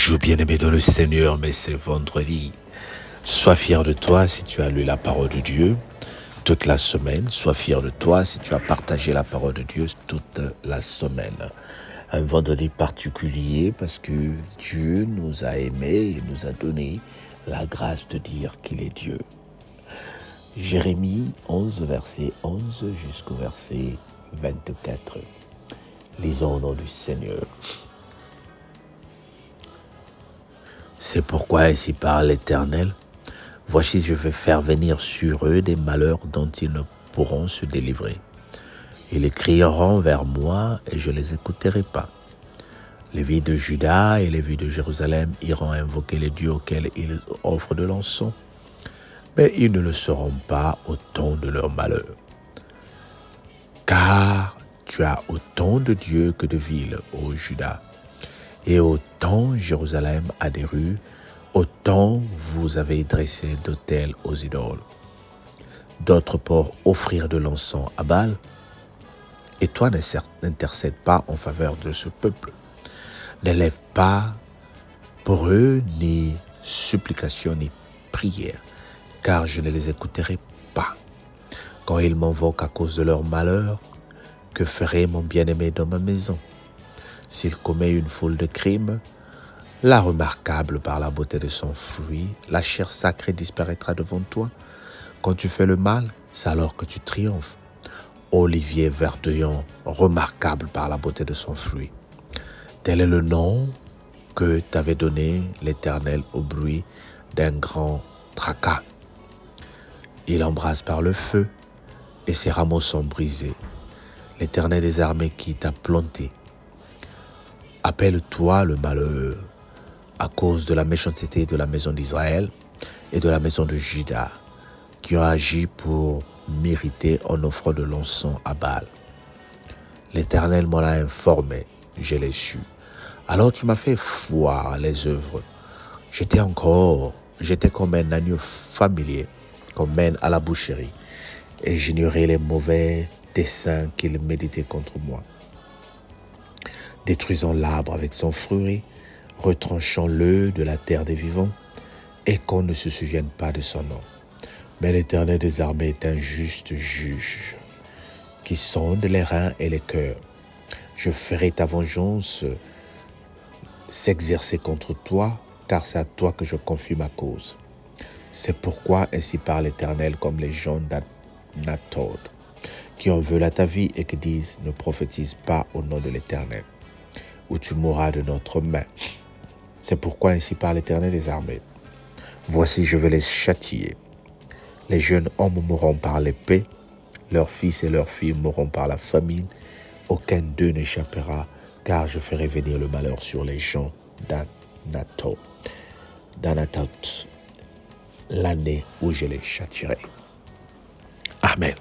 Bonjour bien-aimé dans le Seigneur, mais c'est vendredi. Sois fier de toi si tu as lu la parole de Dieu toute la semaine. Sois fier de toi si tu as partagé la parole de Dieu toute la semaine. Un vendredi particulier parce que Dieu nous a aimés et nous a donné la grâce de dire qu'il est Dieu. Jérémie 11, verset 11 jusqu'au verset 24. Lisons au nom du Seigneur. C'est pourquoi ainsi parle l'Éternel. Voici, je vais faire venir sur eux des malheurs dont ils ne pourront se délivrer. Ils crieront vers moi et je ne les écouterai pas. Les villes de Juda et les villes de Jérusalem iront invoquer les dieux auxquels ils offrent de l'encens, mais ils ne le seront pas au temps de leur malheur. Car tu as autant de dieux que de villes, ô Juda, et autant Jérusalem a des rues, autant vous avez dressé d'autels aux idoles. D'autres pour offrir de l'encens à Baal, et toi n'intercède pas en faveur de ce peuple. N'élève pas pour eux ni supplication ni prière, car je ne les écouterai pas. Quand ils m'invoquent à cause de leur malheur, que ferait mon bien-aimé dans ma maison? S'il commet une foule de crimes, la remarquable par la beauté de son fruit, la chair sacrée disparaîtra devant toi. Quand tu fais le mal, c'est alors que tu triomphes. Olivier verdouillant, remarquable par la beauté de son fruit. Tel est le nom que t'avait donné l'Éternel au bruit d'un grand tracas. Il embrase par le feu et ses rameaux sont brisés. L'Éternel des armées qui t'a planté. Appelle-toi le malheur à cause de la méchanceté de la maison d'Israël et de la maison de Juda, qui ont agi pour m'irriter en offrant de l'encens à Baal. L'Éternel m'en a informé, je l'ai su. Alors tu m'as fait voir les œuvres. J'étais comme un agneau familier qu'on mène à la boucherie, et j'ignorais les mauvais desseins qu'il méditait contre moi. Détruisant l'arbre avec son fruit, retranchant-le de la terre des vivants, et qu'on ne se souvienne pas de son nom. Mais l'Éternel des armées est un juste juge, qui sonde les reins et les cœurs. Je ferai ta vengeance s'exercer contre toi, car c'est à toi que je confie ma cause. C'est pourquoi ainsi parle l'Éternel comme les gens d'Anathod, qui en veulent à ta vie et qui disent « Ne prophétise pas au nom de l'Éternel, ou tu mourras de notre main. » C'est pourquoi ainsi parle l'Éternel des armées. Voici, je vais les châtier. Les jeunes hommes mourront par l'épée, leurs fils et leurs filles mourront par la famine. Aucun d'eux n'échappera, car je ferai venir le malheur sur les gens d'Anathot, l'année où je les châtierai. Amen.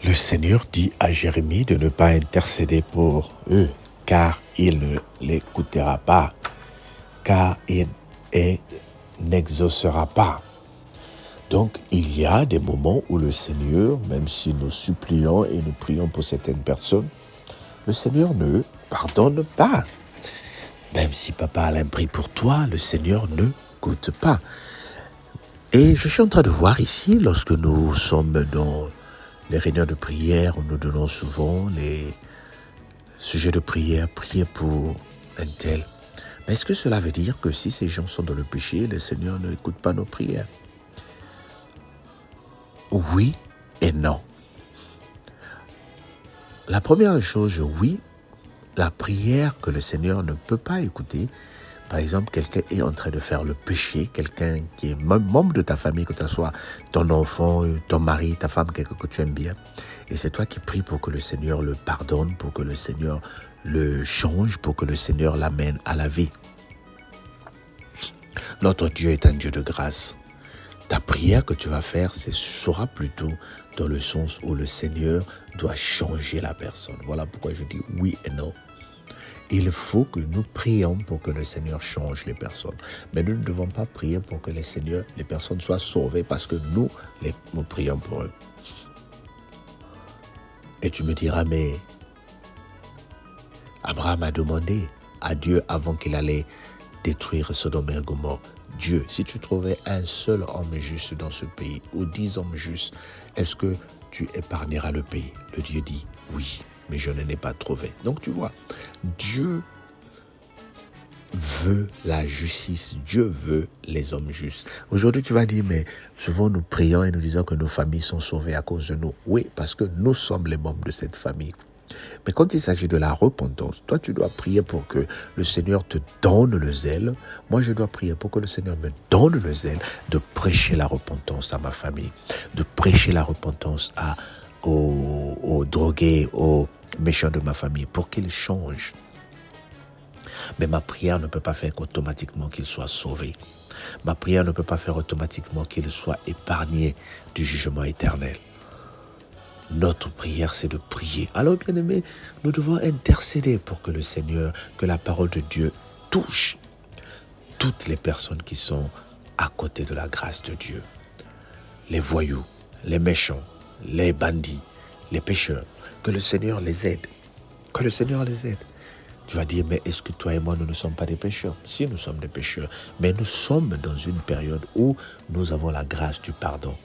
Le Seigneur dit à Jérémie de ne pas intercéder pour eux, car il ne l'écoutera pas, car il n'exaucera pas. Donc, il y a des moments où le Seigneur, même si nous supplions et nous prions pour certaines personnes, le Seigneur ne pardonne pas. Même si Papa Alain prie pour toi, le Seigneur ne goûte pas. Et je suis en train de voir ici, lorsque nous sommes dans les réunions de prière, où nous donnons souvent les sujets de prière, prier pour un tel. Mais est-ce que cela veut dire que si ces gens sont dans le péché, le Seigneur ne écoute pas nos prières? Oui et non. La première chose, oui, la prière que le Seigneur ne peut pas écouter. Par exemple, quelqu'un est en train de faire le péché, quelqu'un qui est membre de ta famille, que ce soit ton enfant, ton mari, ta femme, quelqu'un que tu aimes bien. Et c'est toi qui pries pour que le Seigneur le pardonne, pour que le Seigneur le change, pour que le Seigneur l'amène à la vie. Notre Dieu est un Dieu de grâce. Ta prière que tu vas faire, ce sera plutôt dans le sens où le Seigneur doit changer la personne. Voilà pourquoi je dis oui et non. Il faut que nous prions pour que le Seigneur change les personnes. Mais nous ne devons pas prier pour que les personnes soient sauvées parce que nous prions pour eux. Et tu me diras, mais Abraham a demandé à Dieu avant qu'il allait détruire Sodome et Gomorrhe. Dieu, si tu trouvais un seul homme juste dans ce pays, ou 10 hommes justes, est-ce que tu épargneras le pays? Le Dieu dit oui, mais je n'en ai pas trouvé. Donc tu vois, Dieu veut la justice, Dieu veut les hommes justes. Aujourd'hui, tu vas dire, mais souvent nous prions et nous disons que nos familles sont sauvées à cause de nous. Oui, parce que nous sommes les membres de cette famille. Mais quand il s'agit de la repentance, toi tu dois prier pour que le Seigneur te donne le zèle. Moi je dois prier pour que le Seigneur me donne le zèle de prêcher la repentance à ma famille, de prêcher la repentance aux drogués, aux méchants de ma famille, pour qu'ils changent. Mais ma prière ne peut pas faire qu'automatiquement qu'ils soient sauvés. Ma prière ne peut pas faire automatiquement qu'ils soient épargnés du jugement éternel. Notre prière, c'est de prier. Alors, bien-aimés, nous devons intercéder pour que le Seigneur, que la parole de Dieu touche toutes les personnes qui sont à côté de la grâce de Dieu. Les voyous, les méchants, les bandits, les pécheurs. Que le Seigneur les aide. Que le Seigneur les aide. Tu vas dire, mais est-ce que toi et moi, nous ne sommes pas des pécheurs? Si, nous sommes des pécheurs. Mais nous sommes dans une période où nous avons la grâce du pardon.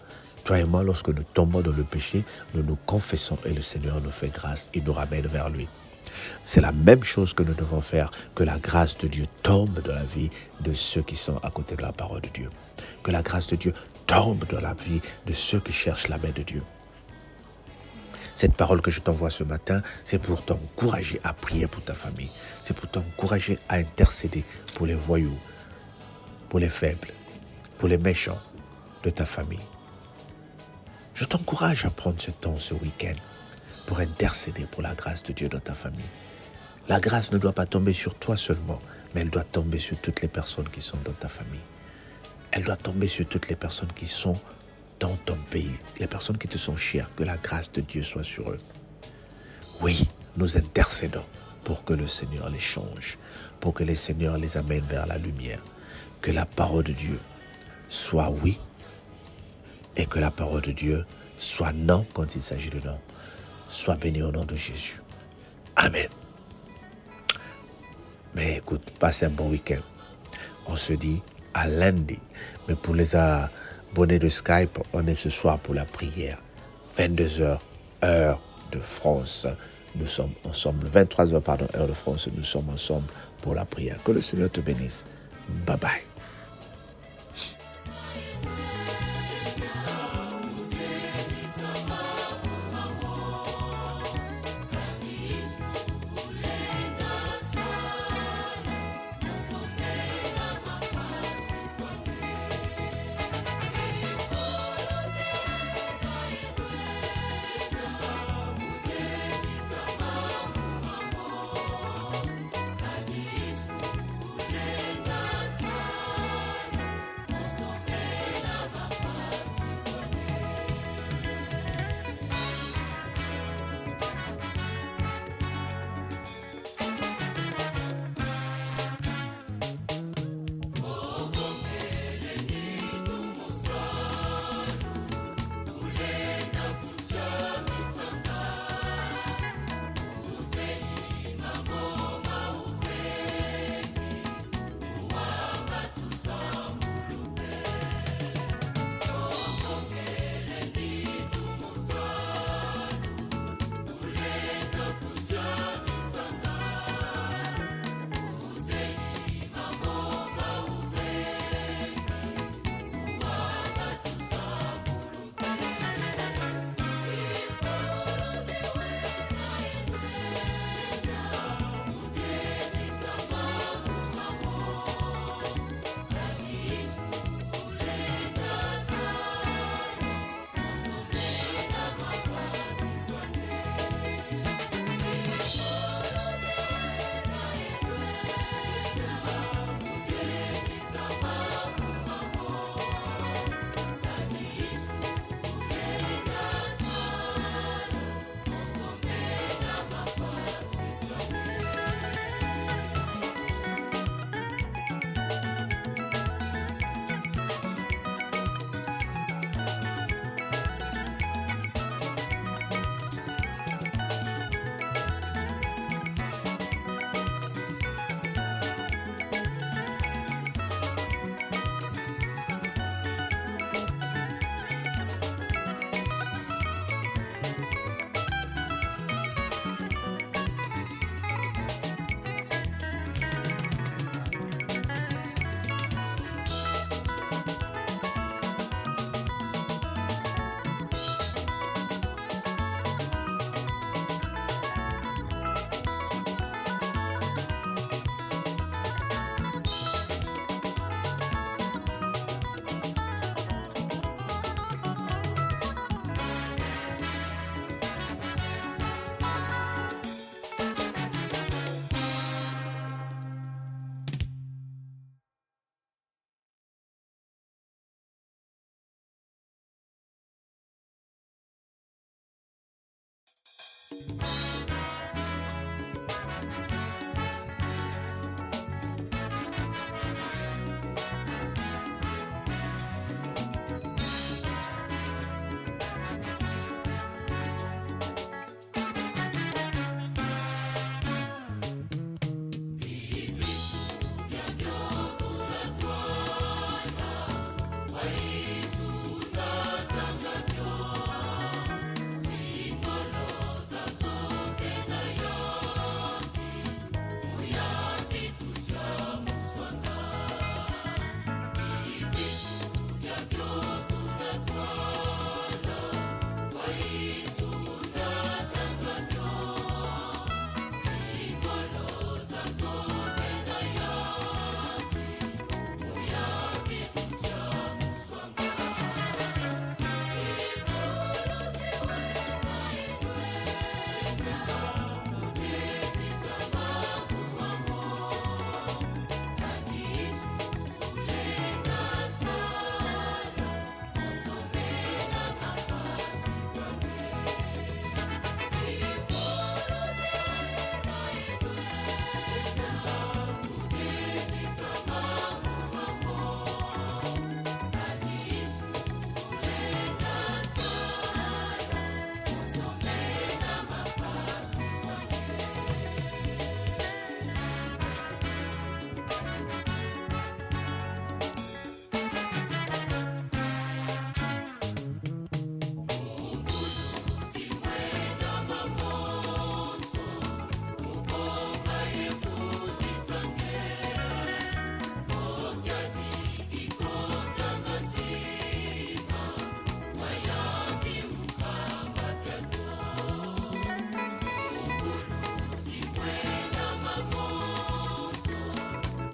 Toi et moi, lorsque nous tombons dans le péché, nous nous confessons et le Seigneur nous fait grâce et nous ramène vers lui. C'est la même chose que nous devons faire, que la grâce de Dieu tombe dans la vie de ceux qui sont à côté de la parole de Dieu. Que la grâce de Dieu tombe dans la vie de ceux qui cherchent la main de Dieu. Cette parole que je t'envoie ce matin, c'est pour t'encourager à prier pour ta famille. C'est pour t'encourager à intercéder pour les voyous, pour les faibles, pour les méchants de ta famille. Je t'encourage à prendre ce temps ce week-end pour intercéder pour la grâce de Dieu dans ta famille. La grâce ne doit pas tomber sur toi seulement, mais elle doit tomber sur toutes les personnes qui sont dans ta famille. Elle doit tomber sur toutes les personnes qui sont dans ton pays, les personnes qui te sont chères, que la grâce de Dieu soit sur eux. Oui, nous intercédons pour que le Seigneur les change, pour que le Seigneur les amène vers la lumière, que la parole de Dieu soit oui, et que la parole de Dieu soit non quand il s'agit de non. Sois béni au nom de Jésus. Amen. Mais écoute, passe un bon week-end. On se dit à lundi. Mais pour les abonnés de Skype, on est ce soir pour la prière. 22h, heure de France. Nous sommes ensemble. 23h, pardon, heure de France. Nous sommes ensemble pour la prière. Que le Seigneur te bénisse. Bye bye. Zazo